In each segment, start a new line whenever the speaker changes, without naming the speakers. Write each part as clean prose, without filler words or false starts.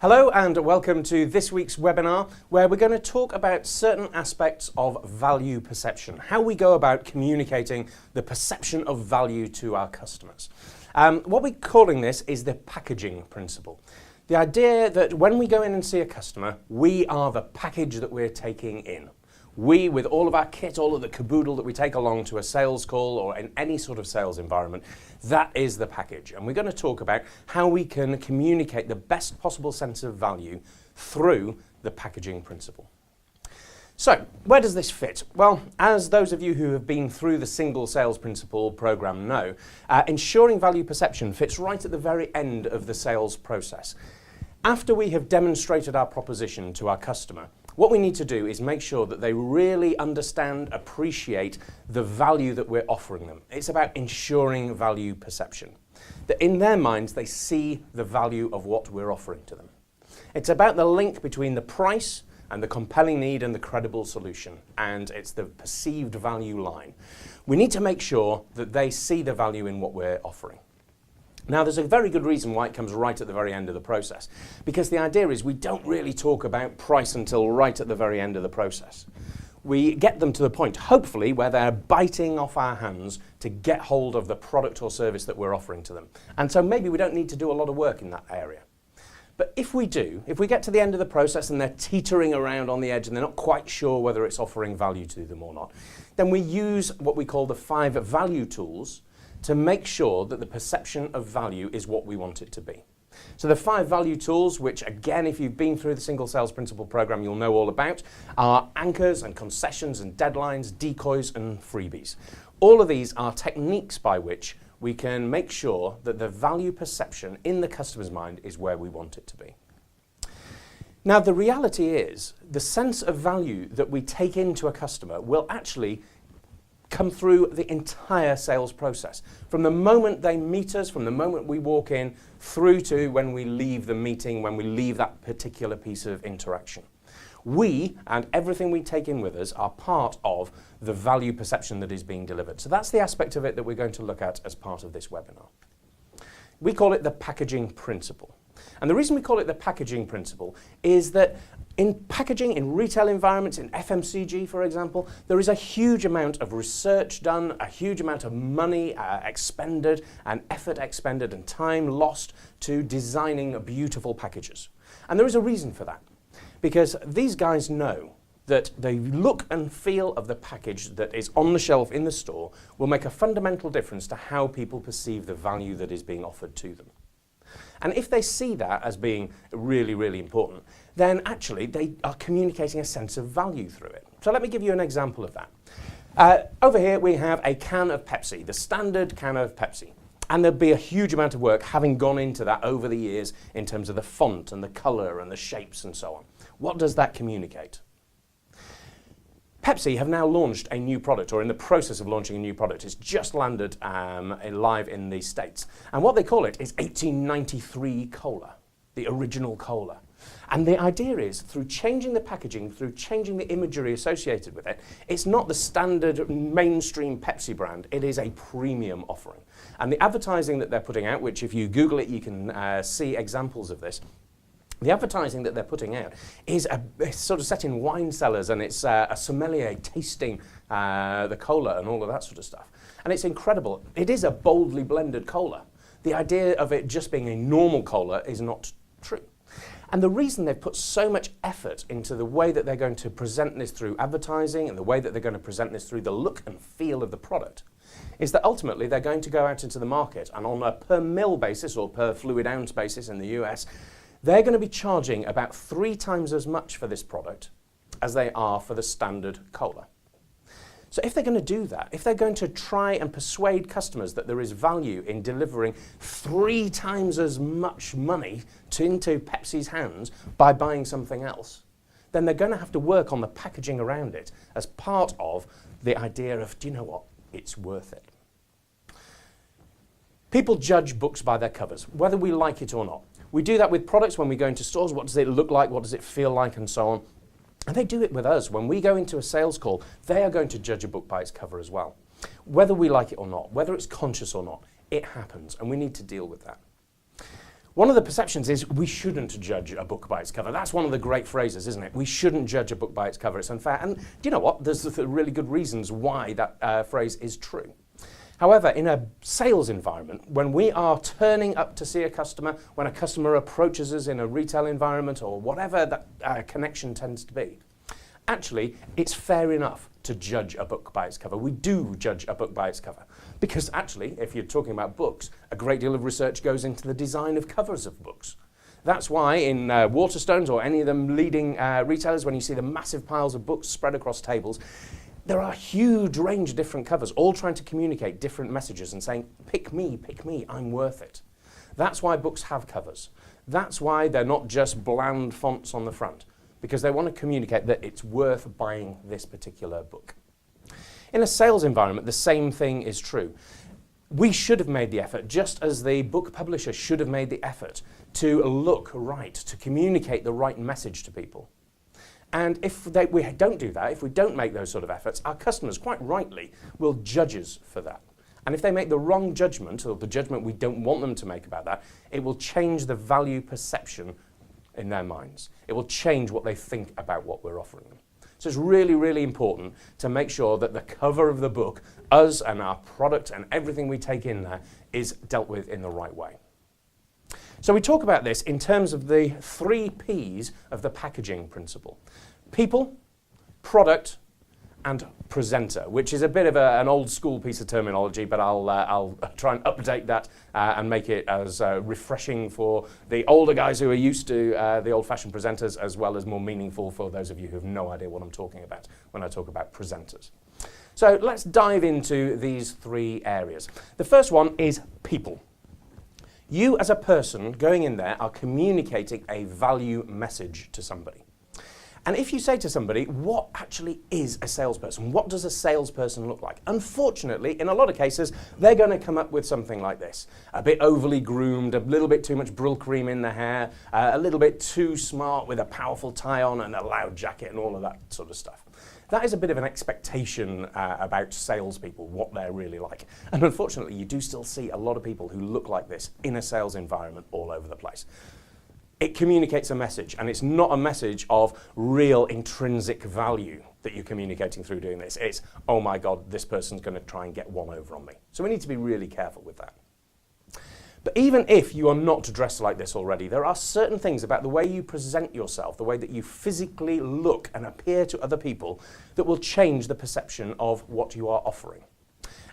Hello and welcome to this week's webinar where we're going to talk about certain aspects of value perception, how we go about communicating the perception of value to our customers. What we're calling this is the packaging principle. The idea that when we go in and see a customer, we are the package that we're taking in. We, with all of our kit, all of the caboodle that we take along to a sales call or in any sort of sales environment, that is the package. And we're going to talk about how we can communicate the best possible sense of value through the packaging principle. So, where does this fit? Well, as those of you who have been through the single sales principle program know, ensuring value perception fits right at the very end of the sales process. After we have demonstrated our proposition to our customer, what we need to do is make sure that they really understand, appreciate the value that we're offering them. It's about ensuring value perception. That in their minds, they see the value of what we're offering to them. It's about the link between the price and the compelling need and the credible solution. And it's the perceived value line. We need to make sure that they see the value in what we're offering. Now, there's a very good reason why it comes right at the very end of the process, because the idea is we don't really talk about price until right at the very end of the process. We get them to the point, hopefully, where they're biting off our hands to get hold of the product or service that we're offering to them. And so maybe we don't need to do a lot of work in that area. But if we do, if we get to the end of the process and they're teetering around on the edge and they're not quite sure whether it's offering value to them or not, then we use what we call the 5 value tools to make sure that the perception of value is what we want it to be. So the 5 value tools, which again, if you've been through the single sales principle program, you'll know all about, are anchors and concessions and deadlines, decoys and freebies. All of these are techniques by which we can make sure that the value perception in the customer's mind is where we want it to be. Now, the reality is the sense of value that we take into a customer will actually come through the entire sales process. From the moment they meet us, from the moment we walk in, through to when we leave the meeting, when we leave that particular piece of interaction. We, and everything we take in with us, are part of the value perception that is being delivered. So that's the aspect of it that we're going to look at as part of this webinar. We call it the packaging principle. And the reason we call it the packaging principle is that in packaging, in retail environments, in FMCG, for example, there is a huge amount of research done, a huge amount of money expended, and effort expended, and time lost to designing beautiful packages. And there is a reason for that, because these guys know that the look and feel of the package that is on the shelf in the store will make a fundamental difference to how people perceive the value that is being offered to them. And if they see that as being really, really important, then actually they are communicating a sense of value through it. So let me give you an example of that. Over here we have a can of Pepsi, the standard can of Pepsi. And there'd be a huge amount of work having gone into that over the years in terms of the font and the color and the shapes and so on. What does that communicate? Pepsi have now launched a new product, or in the process of launching a new product. It's just landed live in the States. And what they call it is 1893 Cola, the original cola. And the idea is, through changing the packaging, through changing the imagery associated with it, it's not the standard mainstream Pepsi brand, it is a premium offering. And the advertising that they're putting out, which if you Google it, you can see examples of this. The advertising that they're putting out is sort of set in wine cellars, and it's a sommelier tasting the cola and all of that sort of stuff. And it's incredible. It is a boldly blended cola. The idea of it just being a normal cola is not true. And the reason they've put so much effort into the way that they're going to present this through advertising and the way that they're going to present this through the look and feel of the product is that ultimately they're going to go out into the market, and on a per mil basis or per fluid ounce basis in the US, they're going to be charging about 3 times as much for this product as they are for the standard cola. So if they're going to do that, if they're going to try and persuade customers that there is value in delivering 3 times as much money into Pepsi's hands by buying something else, then they're going to have to work on the packaging around it as part of the idea of, do you know what, it's worth it. People judge books by their covers, whether we like it or not. We do that with products when we go into stores. What does it look like? What does it feel like? And so on. And they do it with us. When we go into a sales call, they are going to judge a book by its cover as well. Whether we like it or not, whether it's conscious or not, it happens, and we need to deal with that. One of the perceptions is we shouldn't judge a book by its cover. That's one of the great phrases, isn't it? We shouldn't judge a book by its cover. It's unfair. And do you know what? There's really good reasons why that phrase is true. However, in a sales environment, when we are turning up to see a customer, when a customer approaches us in a retail environment or whatever that connection tends to be, actually, it's fair enough to judge a book by its cover. We do judge a book by its cover. Because actually, if you're talking about books, a great deal of research goes into the design of covers of books. That's why in Waterstones or any of them leading retailers, when you see the massive piles of books spread across tables, there are a huge range of different covers, all trying to communicate different messages and saying, pick me, I'm worth it. That's why books have covers. That's why they're not just bland fonts on the front, because they want to communicate that it's worth buying this particular book. In a sales environment, the same thing is true. We should have made the effort, just as the book publisher should have made the effort, to look right, to communicate the right message to people. And if we don't do that, if we don't make those sort of efforts, our customers, quite rightly, will judge us for that. And if they make the wrong judgment, or the judgment we don't want them to make about that, it will change the value perception in their minds. It will change what they think about what we're offering them. So it's really, really important to make sure that the cover of the book, us and our product and everything we take in there, is dealt with in the right way. So we talk about this in terms of the 3 P's of the packaging principle. People, product, and presenter, which is a bit of an old school piece of terminology, but I'll try and update that and make it as refreshing for the older guys who are used to the old-fashioned presenters, as well as more meaningful for those of you who have no idea what I'm talking about when I talk about presenters. So let's dive into these 3 areas. The first one is people. You as a person going in there are communicating a value message to somebody. And if you say to somebody, what actually is a salesperson? What does a salesperson look like? Unfortunately, in a lot of cases, they're going to come up with something like this. A bit overly groomed, a little bit too much Brill cream in the hair, a little bit too smart with a powerful tie on and a loud jacket and all of that sort of stuff. That is a bit of an expectation about salespeople, what they're really like. And unfortunately, you do still see a lot of people who look like this in a sales environment all over the place. It communicates a message, and it's not a message of real intrinsic value that you're communicating through doing this. It's, oh my God, this person's going to try and get one over on me. So we need to be really careful with that. But even if you are not dressed like this already, there are certain things about the way you present yourself, the way that you physically look and appear to other people, that will change the perception of what you are offering.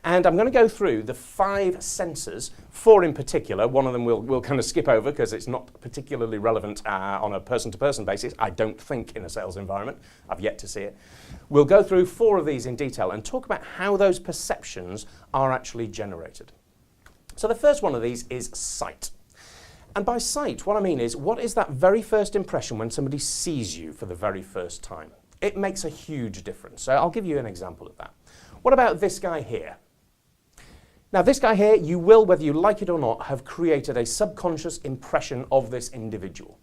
And I'm going to go through the 5 senses, 4 in particular. One of them we'll kind of skip over because it's not particularly relevant on a person-to-person basis, I don't think, in a sales environment. I've yet to see it. We'll go through 4 of these in detail and talk about how those perceptions are actually generated. So the first one of these is sight. And by sight, what I mean is, what is that very first impression when somebody sees you for the very first time? It makes a huge difference. So I'll give you an example of that. What about this guy here? Now this guy here, you will, whether you like it or not, have created a subconscious impression of this individual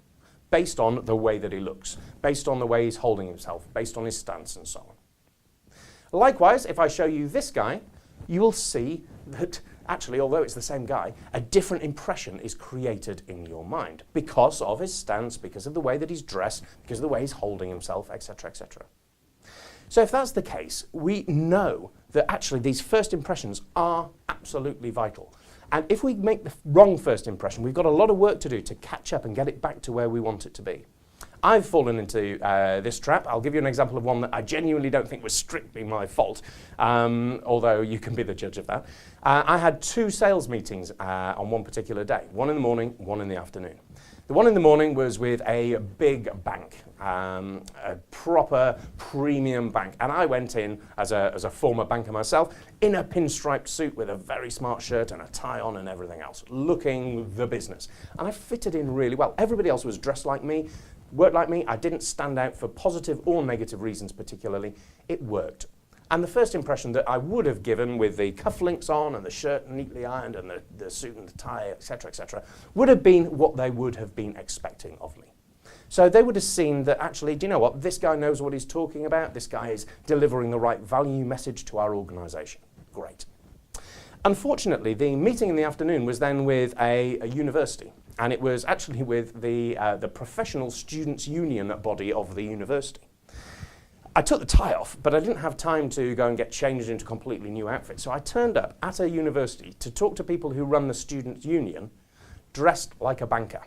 based on the way that he looks, based on the way he's holding himself, based on his stance and so on. Likewise, if I show you this guy, you will see that actually, although it's the same guy, a different impression is created in your mind because of his stance, because of the way that he's dressed, because of the way he's holding himself, etc., etc. So if that's the case, we know that actually these first impressions are absolutely vital. And if we make the wrong first impression, we've got a lot of work to do to catch up and get it back to where we want it to be. I've fallen into this trap. I'll give you an example of one that I genuinely don't think was strictly my fault, although you can be the judge of that. I had 2 sales meetings on one particular day, one in the morning, one in the afternoon. The one in the morning was with a big bank, a proper premium bank. And I went in as a former banker myself, in a pinstriped suit with a very smart shirt and a tie on and everything else, looking the business. And I fitted in really well. Everybody else was dressed like me, worked like me. I didn't stand out for positive or negative reasons particularly. It worked. And the first impression that I would have given with the cufflinks on and the shirt neatly ironed and the suit and the tie, etc., would have been what they would have been expecting of me. So they would have seen that actually, do you know what, this guy knows what he's talking about, this guy is delivering the right value message to our organisation. Great. Unfortunately, the meeting in the afternoon was then with a university. And it was actually with the professional students' union body of the university. I took the tie off, but I didn't have time to go and get changed into completely new outfits. So I turned up at a university to talk to people who run the students' union dressed like a banker.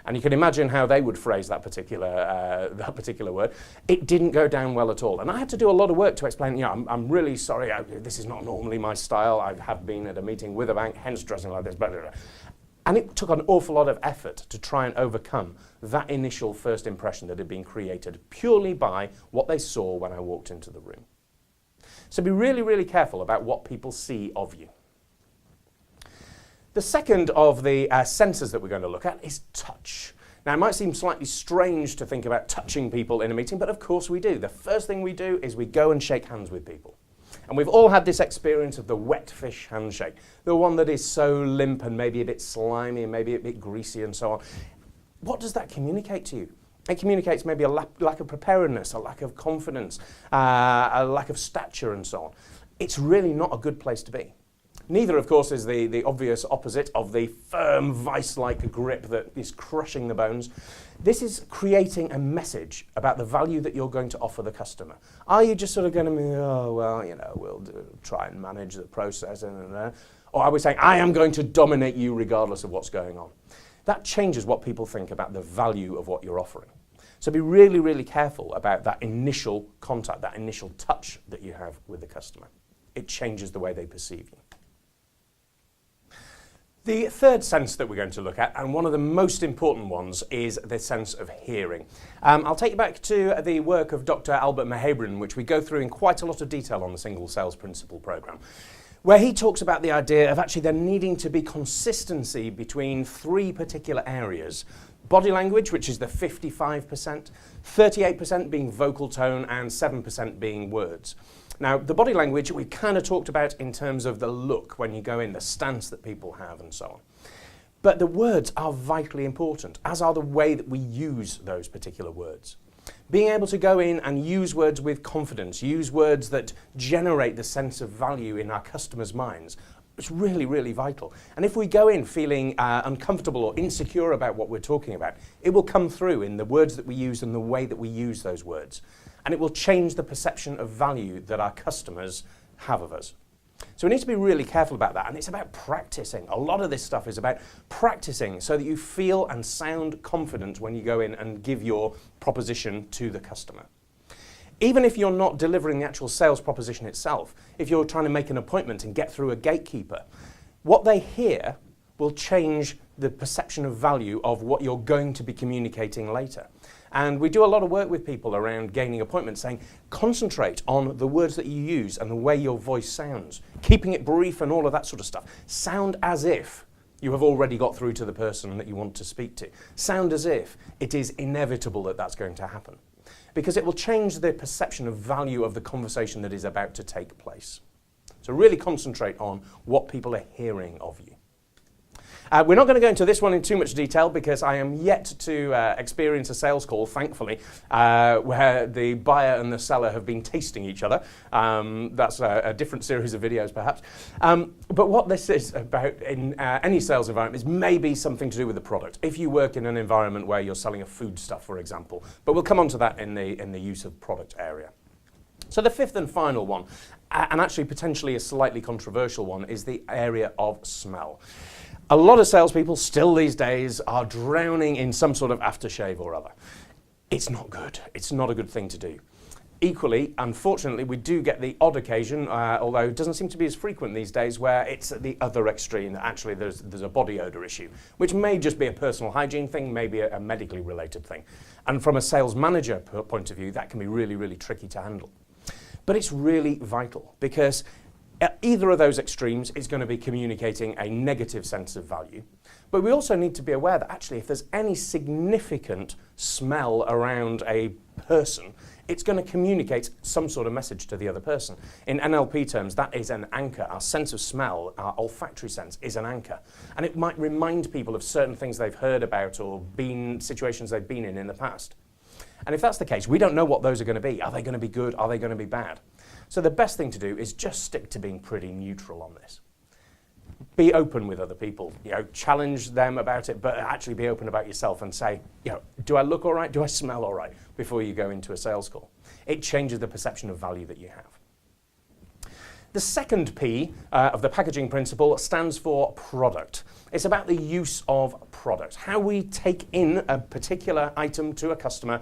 And you can imagine how they would phrase that particular word. It didn't go down well at all. And I had to do a lot of work to explain, I'm really sorry, this is not normally my style. I have been at a meeting with a bank, hence dressing like this, blah, blah, blah. And it took an awful lot of effort to try and overcome that initial first impression that had been created purely by what they saw when I walked into the room. So be really, really careful about what people see of you. The second of the senses that we're going to look at is touch. Now, it might seem slightly strange to think about touching people in a meeting, but of course we do. The first thing we do is we go and shake hands with people. And we've all had this experience of the wet fish handshake, the one that is so limp and maybe a bit slimy and maybe a bit greasy and so on. What does that communicate to you? It communicates maybe a lack of preparedness, a lack of confidence, a lack of stature and so on. It's really not a good place to be. Neither, of course, is the obvious opposite of the firm vice-like grip that is crushing the bones. This is creating a message about the value that you're going to offer the customer. Are you just sort of going to be, we'll try and manage the process, or are we saying, I am going to dominate you regardless of what's going on? That changes what people think about the value of what you're offering. So be really, really careful about that initial contact, that initial touch that you have with the customer. It changes the way they perceive you. The third sense that we're going to look at, and one of the most important ones, is the sense of hearing. I'll take you back to the work of Dr. Albert Mehrabian, which we go through in quite a lot of detail on the Single Sales Principle program, where he talks about the idea of actually there needing to be consistency between three particular areas. Body language, which is the 55%, 38% being vocal tone, and 7% being words. Now, the body language we kind of talked about in terms of the look when you go in, the stance that people have and so on. But the words are vitally important, as are the way that we use those particular words. Being able to go in and use words with confidence, use words that generate the sense of value in our customers' minds, it's really, really vital. And if we go in feeling uncomfortable or insecure about what we're talking about, it will come through in the words that we use and the way that we use those words. And it will change the perception of value that our customers have of us. So we need to be really careful about that, and it's about practicing. A lot of this stuff is about practicing so that you feel and sound confident when you go in and give your proposition to the customer. Even if you're not delivering the actual sales proposition itself, if you're trying to make an appointment and get through a gatekeeper, what they hear will change the perception of value of what you're going to be communicating later. And we do a lot of work with people around gaining appointments, saying concentrate on the words that you use and the way your voice sounds, keeping it brief and all of that sort of stuff. Sound as if you have already got through to the person that you want to speak to. Sound as if it is inevitable that that's going to happen, because it will change the perception of value of the conversation that is about to take place. So really concentrate on what people are hearing of you. We're not going to go into this one in too much detail because I am yet to experience a sales call, thankfully, where the buyer and the seller have been tasting each other. That's a different series of videos, perhaps. But what this is about in any sales environment is maybe something to do with the product. If you work in an environment where you're selling a foodstuff, for example. But we'll come on to that in the use of product area. So the fifth and final one, and actually potentially a slightly controversial one, is the area of smell. A lot of salespeople still these days are drowning in some sort of aftershave or other. It's not good. It's not a good thing to do. Equally, unfortunately, we do get the odd occasion, although it doesn't seem to be as frequent these days, where it's at the other extreme. Actually, there's a body odor issue, which may just be a personal hygiene thing, maybe a medically related thing. And from a sales manager point of view, that can be really, really tricky to handle. But it's really vital, because at either of those extremes is going to be communicating a negative sense of value. But we also need to be aware that actually if there's any significant smell around a person, it's going to communicate some sort of message to the other person. In NLP terms, that is an anchor. Our sense of smell, our olfactory sense, is an anchor. And it might remind people of certain things they've heard about or situations they've been in the past. And if that's the case, we don't know what those are going to be. Are they going to be good? Are they going to be bad? So the best thing to do is just stick to being pretty neutral on this. Be open with other people, challenge them about it, but actually be open about yourself and say, do I look all right? Do I smell all right? Before you go into a sales call. It changes the perception of value that you have. The second P of the packaging principle stands for product. It's about the use of product, how we take in a particular item to a customer,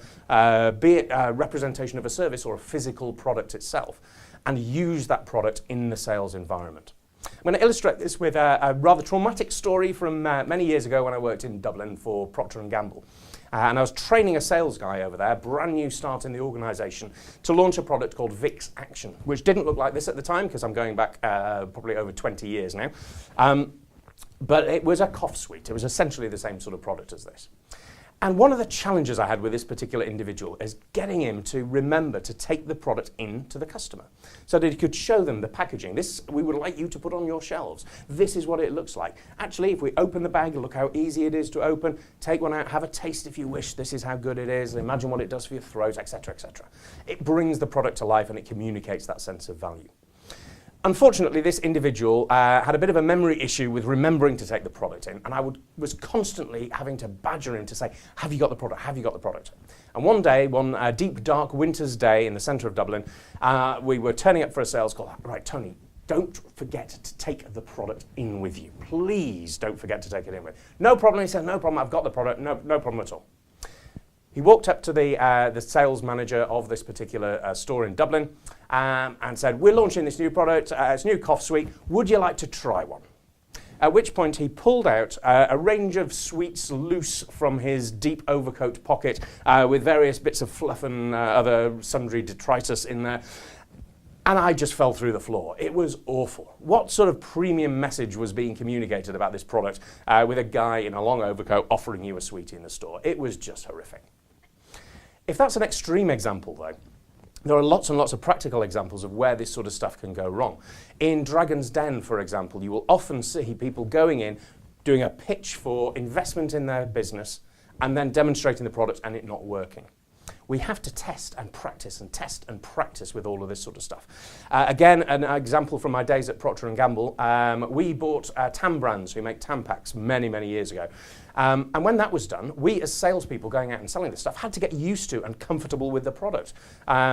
be it a representation of a service or a physical product itself, and use that product in the sales environment. I'm going to illustrate this with a rather traumatic story from many years ago when I worked in Dublin for Procter & Gamble. And I was training a sales guy over there, brand new start in the organisation, to launch a product called Vicks Action, which didn't look like this at the time because I'm going back probably over 20 years now. But it was a cough sweet. It was essentially the same sort of product as this. And one of the challenges I had with this particular individual is getting him to remember to take the product in to the customer so that he could show them the packaging. This we would like you to put on your shelves. This is what it looks like. Actually, if we open the bag, look how easy it is to open. Take one out, have a taste if you wish. This is how good it is. Imagine what it does for your throat, etc., etc. It brings the product to life and it communicates that sense of value. Unfortunately, this individual had a bit of a memory issue with remembering to take the product in, and I was constantly having to badger him to say, have you got the product, have you got the product? And one day, one deep, dark winter's day in the centre of Dublin, we were turning up for a sales call. Right, Tony, don't forget to take the product in with you. Please don't forget to take it in with you. No problem, he said, no problem, I've got the product, no problem at all. He walked up to the sales manager of this particular store in Dublin and said, we're launching this new product, it's a new cough sweet, would you like to try one? At which point he pulled out a range of sweets loose from his deep overcoat pocket with various bits of fluff and other sundry detritus in there. And I just fell through the floor. It was awful. What sort of premium message was being communicated about this product with a guy in a long overcoat offering you a sweetie in the store? It was just horrific. If that's an extreme example, though, there are lots and lots of practical examples of where this sort of stuff can go wrong. In Dragon's Den, for example, you will often see people going in, doing a pitch for investment in their business, and then demonstrating the product and it not working. We have to test and practice with all of this sort of stuff. Again, an example from my days at Procter & Gamble, we bought Tam Brands, who make Tampax, many, many years ago. And when that was done, we as salespeople going out and selling this stuff had to get used to and comfortable with the product,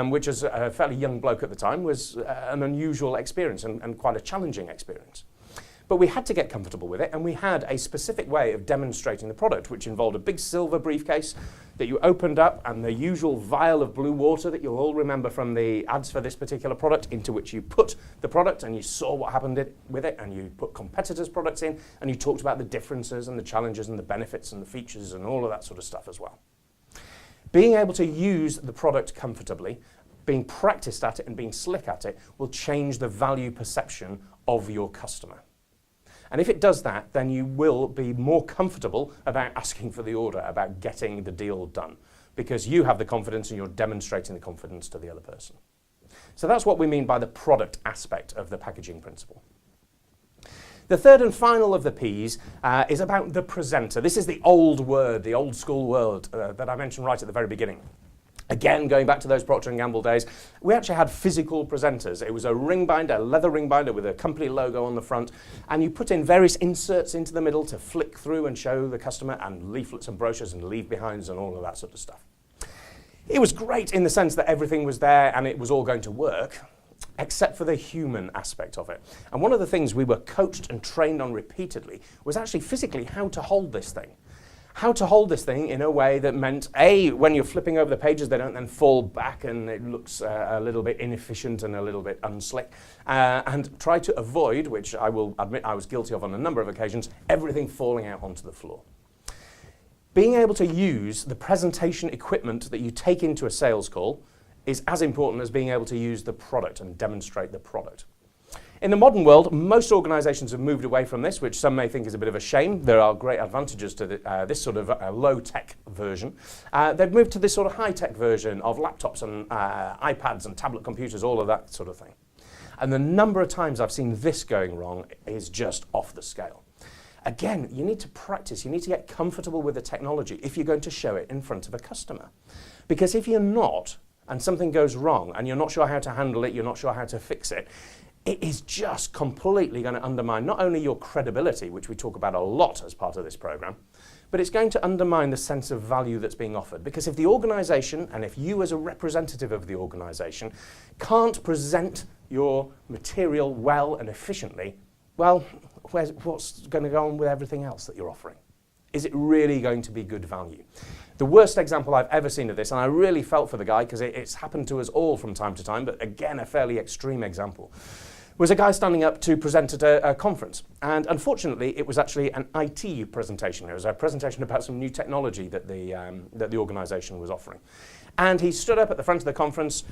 which as a fairly young bloke at the time was an unusual experience and quite a challenging experience. But we had to get comfortable with it, and we had a specific way of demonstrating the product, which involved a big silver briefcase that you opened up and the usual vial of blue water that you'll all remember from the ads for this particular product, into which you put the product and you saw what happened with it, and you put competitors' products in, and you talked about the differences and the challenges and the benefits and the features and all of that sort of stuff as well. Being able to use the product comfortably, being practiced at it and being slick at it will change the value perception of your customer. And if it does that, then you will be more comfortable about asking for the order, about getting the deal done, because you have the confidence and you're demonstrating the confidence to the other person. So that's what we mean by the product aspect of the packaging principle. The third and final of the P's is about the presenter. This is the old word, the old school word that I mentioned right at the very beginning. Again, going back to those Procter & Gamble days, we actually had physical presenters. It was a ring binder, a leather ring binder with a company logo on the front, and you put in various inserts into the middle to flick through and show the customer, and leaflets and brochures and leave behinds and all of that sort of stuff. It was great in the sense that everything was there and it was all going to work, except for the human aspect of it. And one of the things we were coached and trained on repeatedly was actually physically how to hold this thing. How to hold this thing in a way that meant, A, when you're flipping over the pages, they don't then fall back and it looks a little bit inefficient and a little bit unslick. And try to avoid, which I will admit I was guilty of on a number of occasions, everything falling out onto the floor. Being able to use the presentation equipment that you take into a sales call is as important as being able to use the product and demonstrate the product. In the modern world, most organisations have moved away from this, which some may think is a bit of a shame. There are great advantages to this sort of low-tech version. They've moved to this sort of high-tech version of laptops and iPads and tablet computers, all of that sort of thing. And the number of times I've seen this going wrong is just off the scale. Again, you need to practice, you need to get comfortable with the technology if you're going to show it in front of a customer. Because if you're not, and something goes wrong, and you're not sure how to handle it, you're not sure how to fix it, it is just completely going to undermine not only your credibility, which we talk about a lot as part of this program, but it's going to undermine the sense of value that's being offered. Because if the organisation, and if you as a representative of the organisation, can't present your material well and efficiently, well, what's going to go on with everything else that you're offering? Is it really going to be good value? The worst example I've ever seen of this, and I really felt for the guy because it's happened to us all from time to time, but again, a fairly extreme example, was a guy standing up to present at a conference. And unfortunately, it was actually an IT presentation. It was a presentation about some new technology that the organisation was offering. And he stood up at the front of the conference,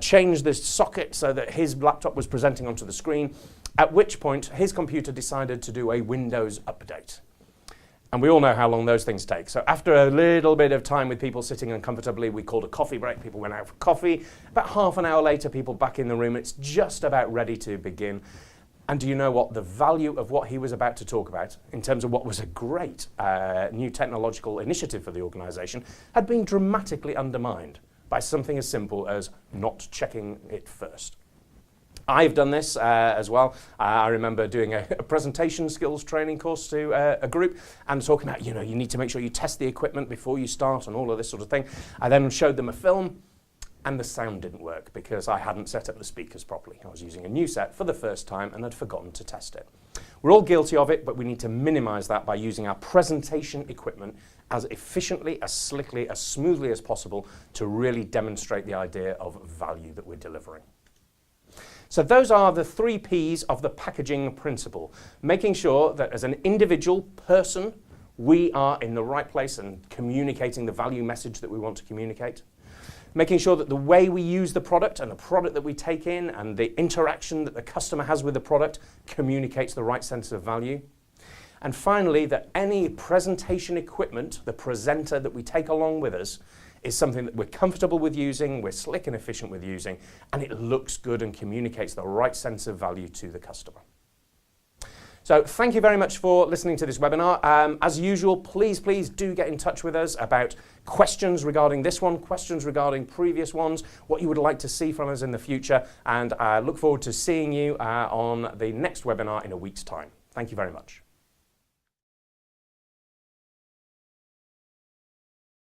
changed the socket so that his laptop was presenting onto the screen, at which point his computer decided to do a Windows update. And we all know how long those things take. So after a little bit of time with people sitting uncomfortably, we called a coffee break. People went out for coffee. About half an hour later, people back in the room. It's just about ready to begin. And do you know what? The value of what he was about to talk about, in terms of what was a great new technological initiative for the organisation, had been dramatically undermined by something as simple as not checking it first. I've done this as well. I remember doing a presentation skills training course to a group and talking about, you need to make sure you test the equipment before you start and all of this sort of thing. I then showed them a film and the sound didn't work because I hadn't set up the speakers properly. I was using a new set for the first time and had forgotten to test it. We're all guilty of it, but we need to minimize that by using our presentation equipment as efficiently, as slickly, as smoothly as possible to really demonstrate the idea of value that we're delivering. So those are the 3 Ps of the packaging principle. Making sure that as an individual person, we are in the right place and communicating the value message that we want to communicate. Making sure that the way we use the product and the product that we take in and the interaction that the customer has with the product communicates the right sense of value. And finally, that any presentation equipment, the presenter that we take along with us, is something that we're comfortable with using, we're slick and efficient with using, and it looks good and communicates the right sense of value to the customer. So thank you very much for listening to this webinar. As usual, please do get in touch with us about questions regarding this one, questions regarding previous ones, what you would like to see from us in the future, and I look forward to seeing you on the next webinar in a week's time. Thank you very much.